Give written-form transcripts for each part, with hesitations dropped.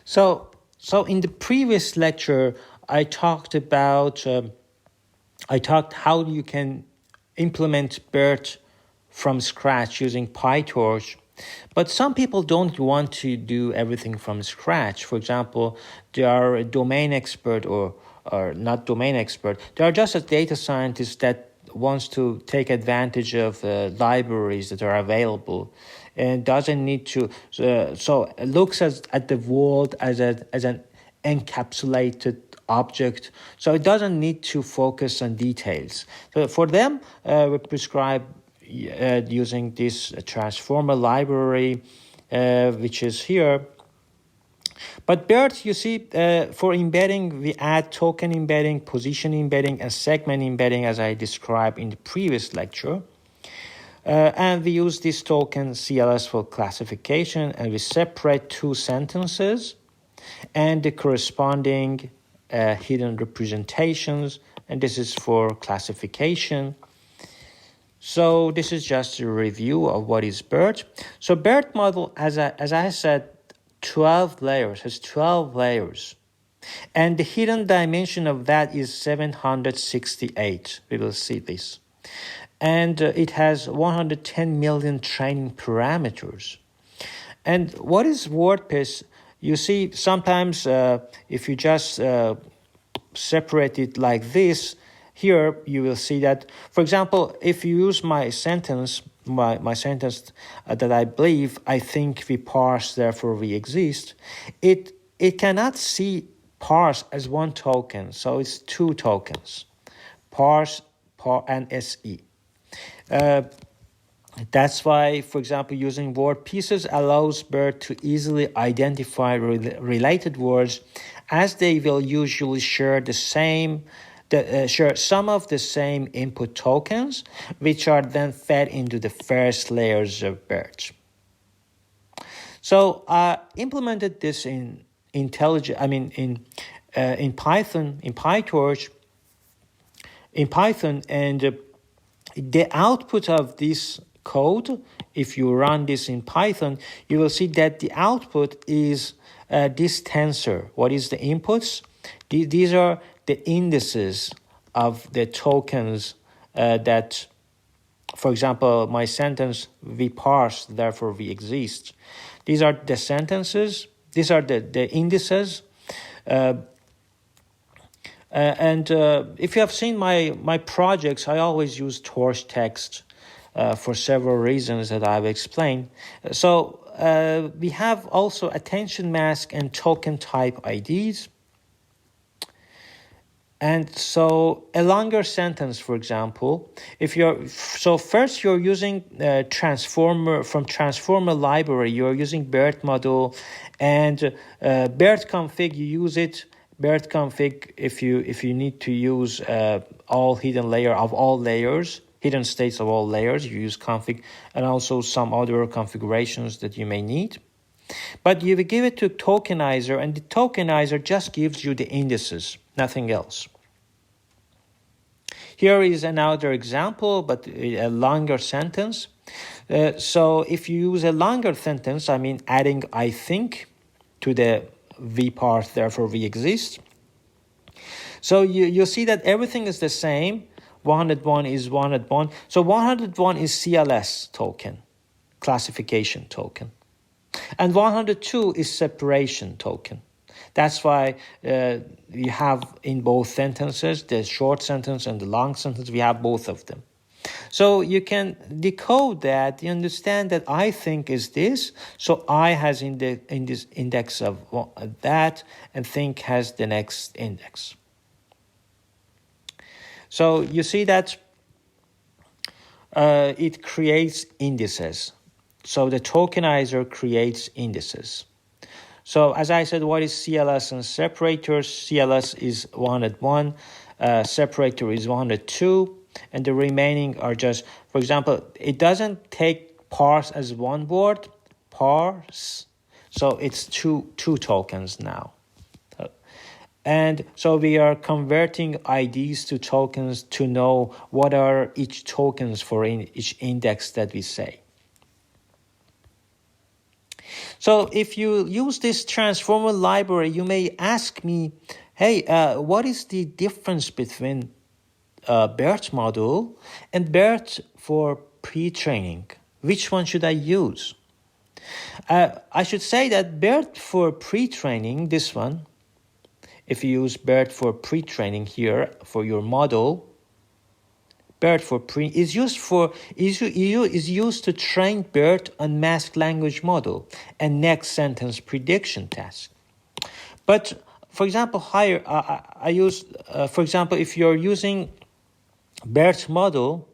So in the previous lecture, I talked about how you can implement BERT from scratch using PyTorch. But some people don't want to do everything from scratch. For example, they are a domain expert or not domain expert. They are just a data scientist that wants to take advantage of libraries that are available and doesn't need to. So it looks at the world as an encapsulated object. So it doesn't need to focus on details. So for them, we prescribe using this transformer library, which is here. But BERT, you see, for embedding, we add token embedding, position embedding, and segment embedding, as I described in the previous lecture. And we use this token CLS for classification, and we separate two sentences and the corresponding hidden representations, and this is for classification. So this is just a review of what is BERT. So BERT model, as I said, 12 layers, has 12 layers. And the hidden dimension of that is 768. We will see this. And it has 110 million training parameters. And what is WordPress? You see, sometimes if you just separate it like this, here you will see that, for example, if you use my sentence, my sentence that I believe, I think we parse, therefore we exist, it cannot see parse as one token, so it's two tokens, parse and SE. That's why, for example, using word pieces allows BERT to easily identify related words, as they will usually share share some of the same input tokens, which are then fed into the first layers of BERT. So I implemented this in Python, in PyTorch, and the output of this code, if you run this in Python, you will see that the output is this tensor. What is the inputs? These are the indices of the tokens that, for example, my sentence, we parse, therefore we exist. These are the sentences. These are the indices. And if you have seen my projects, I always use torch text for several reasons that I've explained. So we have also attention mask and token type IDs. And so a longer sentence, for example, first you're using transformer library, you're using BERT model, and BERT config, you use it. BERT config, if you need to use all hidden hidden states of all layers, you use config, and also some other configurations that you may need. But you will give it to tokenizer, and the tokenizer just gives you the indices, nothing else. Here is another example, but a longer sentence. So if you use a longer sentence, I mean adding I think to the V part, therefore we exist. So you see that everything is the same. 101 is 101. So 101 is CLS token, classification token. And 102 is separation token. That's why you have in both sentences, the short sentence and the long sentence, we have both of them. So you can decode that. You understand that I think is this. So I has in this index of that, and think has the next index. So you see that it creates indices. So the tokenizer creates indices. So as I said, what is CLS and separators? CLS is 101, separator is 102, and the remaining are just, for example, it doesn't take parse as one word, parse, so it's two tokens now. And so we are converting IDs to tokens to know what are each tokens for each index that we say. So if you use this transformer library, you may ask me, hey, what is the difference between BERT model and BERT for pre-training? Which one should I use? I should say that BERT for pre-training, this one, if you use BERT for pre-training here for your model, BERT for pre is used to train BERT on masked language model and next sentence prediction task. But for example, here I use, for example, if you're using BERT model,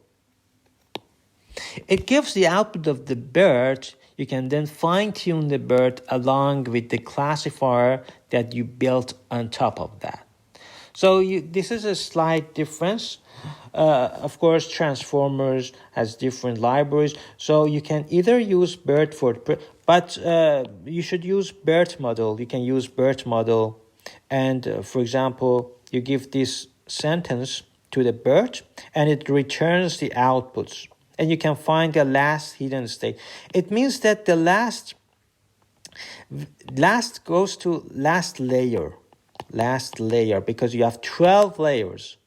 it gives the output of the BERT. You can then fine-tune the BERT along with the classifier that you built on top of that. So this is a slight difference. Of course, transformers has different libraries, so you can either use BERT but you should use BERT model. You can use BERT model, and for example, you give this sentence to the BERT, and it returns the outputs, and you can find the last hidden state. It means that the last goes to last layer, because you have 12 layers.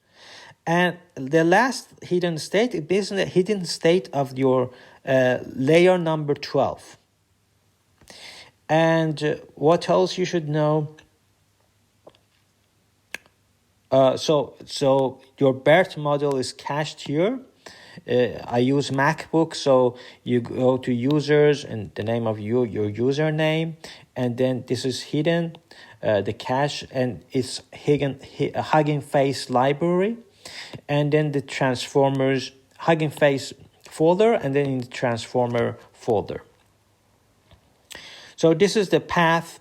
And the last hidden state is the hidden state of your layer number 12. And what else you should know? So your BERT model is cached here. I use MacBook, so you go to users and the name of your username, and then this is hidden, the cache, and it's Hugging Face library, and then the transformers Hugging Face folder, and then in the transformer folder. So this is the path.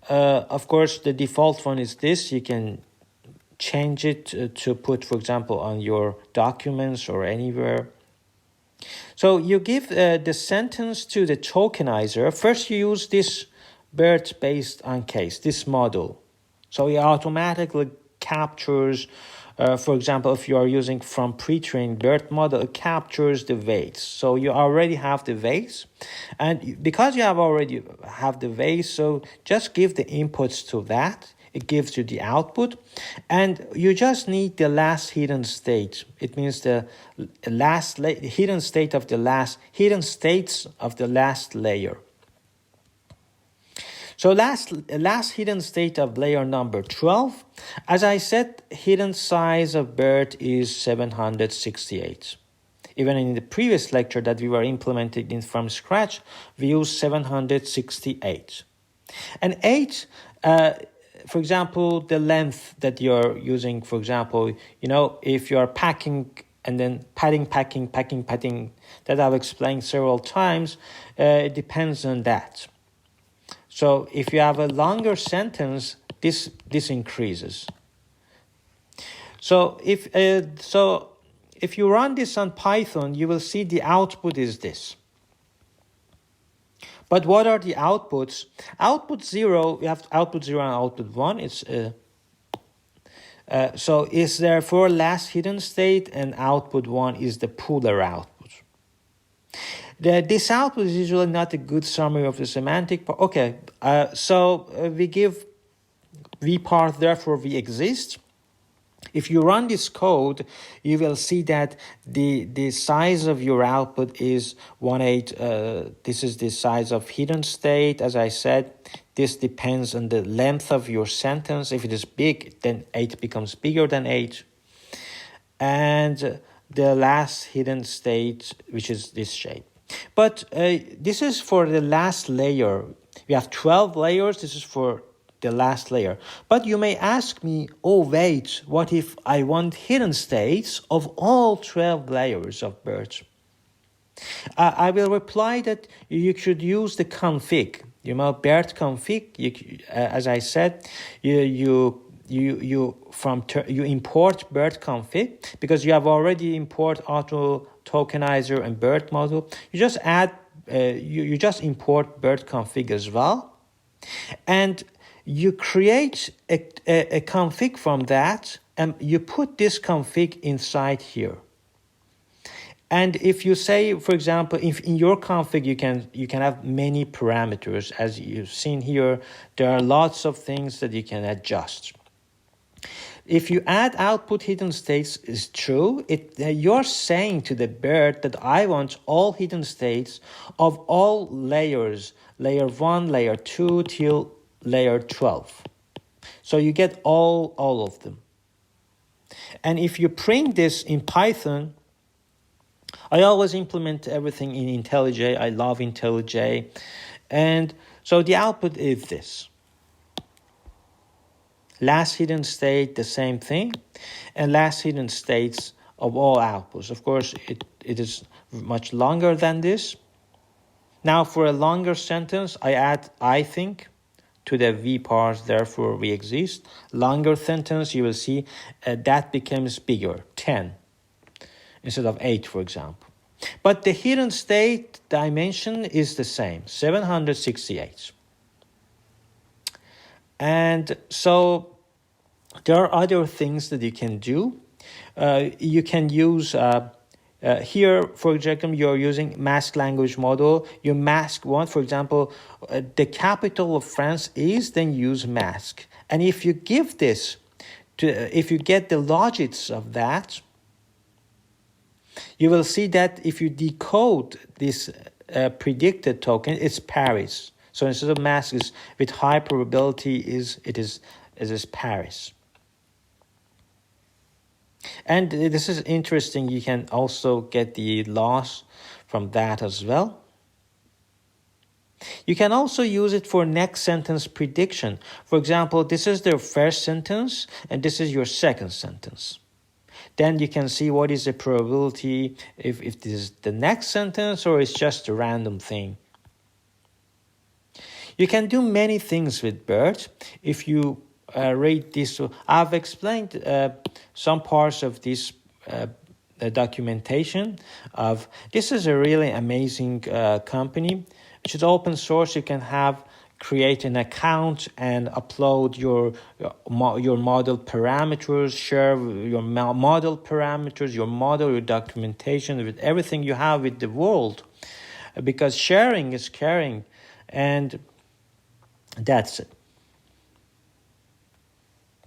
Of course, the default one is this. You can change it to put, for example, on your documents or anywhere. So you give the sentence to the tokenizer. First, you use this BERT based on case, this model. So it automatically captures, for example, if you are using from pre-trained BERT model, it captures the weights. So you already have the weights, and because you already have the weights, so just give the inputs to that. It gives you the output, and you just need the last hidden state. It means the last hidden state of the last hidden states of the last layer. So last hidden state of layer number 12. As I said, hidden size of BERT is 768. Even in the previous lecture that we were implementing from scratch, we used 768. And 8, for example, the length that you're using, for example, if you're packing and then packing, that I've explained several times, it depends on that. So if you have a longer sentence, this increases. So if you run this on Python, you will see the output is this. But what are the outputs? Output 0, we have output 0 and output 1. It's so is therefore last hidden state, and output 1 is the puller output. This output is usually not a good summary of the semantic part. Okay, so we give v part, therefore we exist. If you run this code, you will see that the size of your output is 18. This is the size of hidden state. As I said, this depends on the length of your sentence. If it is big, then 8 becomes bigger than 8. And the last hidden state, which is this shape. But this is for the last layer. We have 12 layers. This is for the last layer. But you may ask me, oh wait, what if I want hidden states of all 12 layers of BERT? I will reply that you should use the config. BERT config. As I said, you import BERT config because you have already import auto tokenizer and BERT model. You just add, you just import BERT config as well, and you create a config from that, and you put this config inside here. And if you say, for example, if in your config you can have many parameters, as you've seen here, there are lots of things that you can adjust. If you add output hidden states is true, you're saying to the BERT that I want all hidden states of all layers, layer 1, layer 2 till layer 12. So you get all of them. And if you print this in Python, I always implement everything in IntelliJ. I love IntelliJ. And so the output is this. Last hidden state, the same thing. And last hidden states of all outputs. Of course, it is much longer than this. Now for a longer sentence, I add I think to the V parse, therefore we exist. Longer sentence, you will see that becomes bigger, 10 instead of 8, for example. But the hidden state dimension is the same, 768. And so there are other things that you can do. You can use, here, for example, you're using mask language model. You mask one, for example, the capital of France is, then use mask. And if you give this, if you get the logics of that, you will see that if you decode this predicted token, it's Paris. So instead of mask, is with high probability it is Paris. And this is interesting. You can also get the loss from that as well. You can also use it for next sentence prediction. For example, this is the first sentence and this is your second sentence. Then you can see what is the probability if this is the next sentence or it's just a random thing. You can do many things with BERT. If you read this, I've explained some parts of this the documentation of this is a really amazing company, which is open source. You can create an account and upload your model parameters, share your model parameters, your documentation with everything you have with the world, because sharing is caring, and that's it.